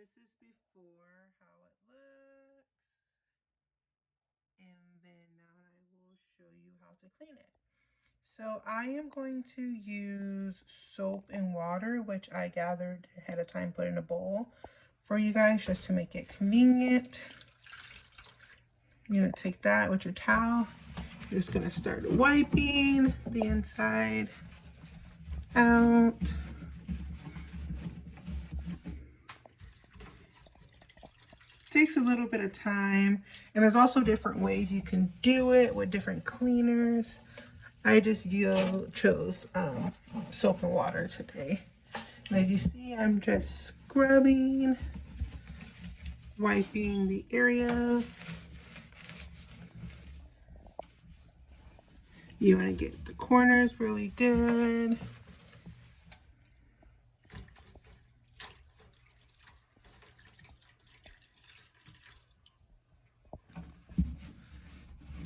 this is before how it looks, and then now I will show you how to clean it. So I am going to use soap and water, which I gathered ahead of time, put in a bowl for you guys just to make it convenient. You're gonna take that with your towel. You're just gonna start wiping the inside out. Takes a little bit of time, and there's also different ways you can do it with different cleaners. I just chose soap and water today. And as you see, I'm just scrubbing, wiping the area. You want to get the corners really good.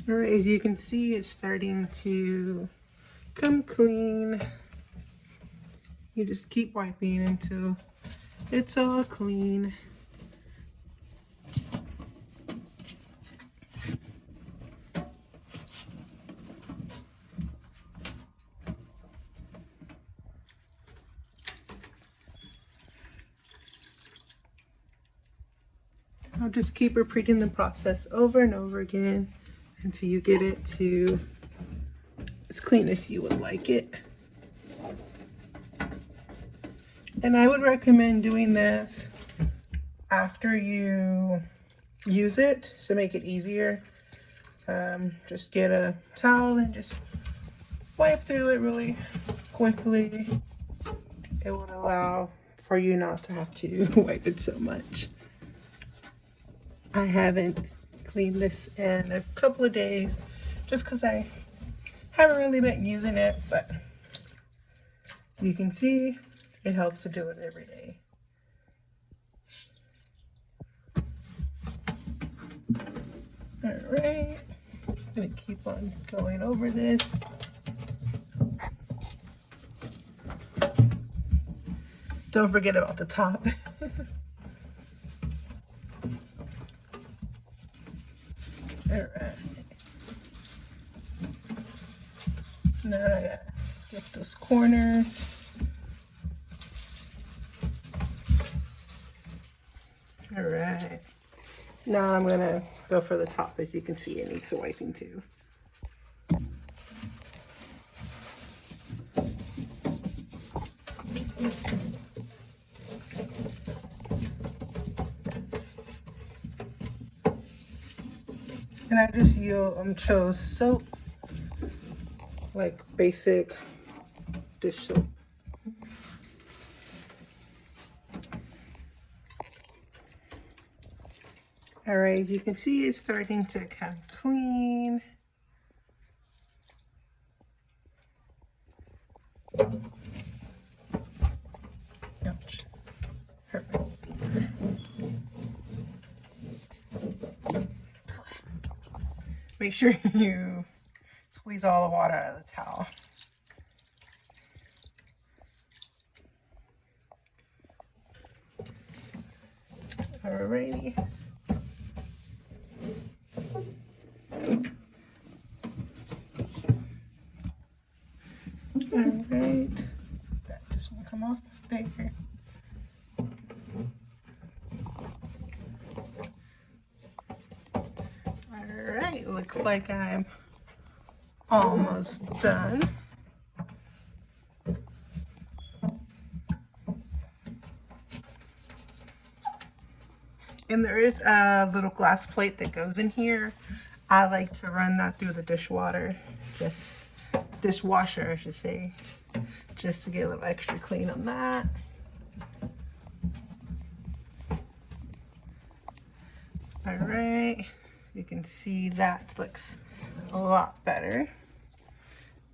All right, as you can see, it's starting to come clean. You just keep wiping until it's all clean. I'll just keep repeating the process over and over again until you get it to as clean as you would like it. And I would recommend doing this after you use it to make it easier. Just get a towel and just wipe through it really quickly. It would allow for you not to have to wipe it so much. I haven't cleaned this in a couple of days just because I haven't really been using it, but you can see it helps to do it every day. All right, I'm gonna keep on going over this. Don't forget about the top. All right. Now I gotta get those corners. All right. Now I'm gonna go for the top. As you can see, it needs some wiping too. And I just chose soap, like basic dish soap. All right, as you can see, it's starting to come clean. Ouch. Hurt my finger. Make sure you squeeze all the water out of the towel. Alrighty. Alright. That just won't come off there. Alright, looks like I'm almost done. And there is a little glass plate that goes in here. I like to run that through the dishwasher, I should say, just to get a little extra clean on that. All right, you can see that looks a lot better.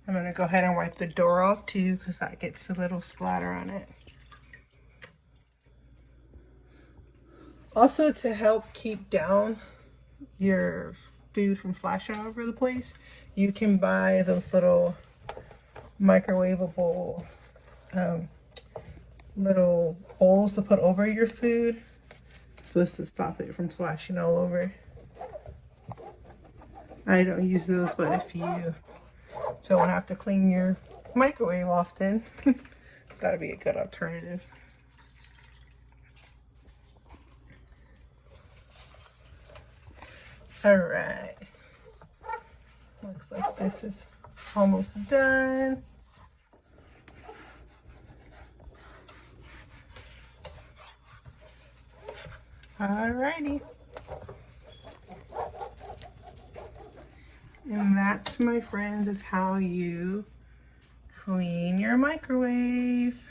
I'm gonna go ahead and wipe the door off too, because that gets a little splatter on it. Also, to help keep down your food from flashing all over the place, you can buy those little microwavable little bowls to put over your food. supposed to stop it from splashing all over. I don't use those, but if you don't have to clean your microwave often, that'd be a good alternative. Alright. Looks like this is almost done. Alrighty. And that, my friends, is how you clean your microwave.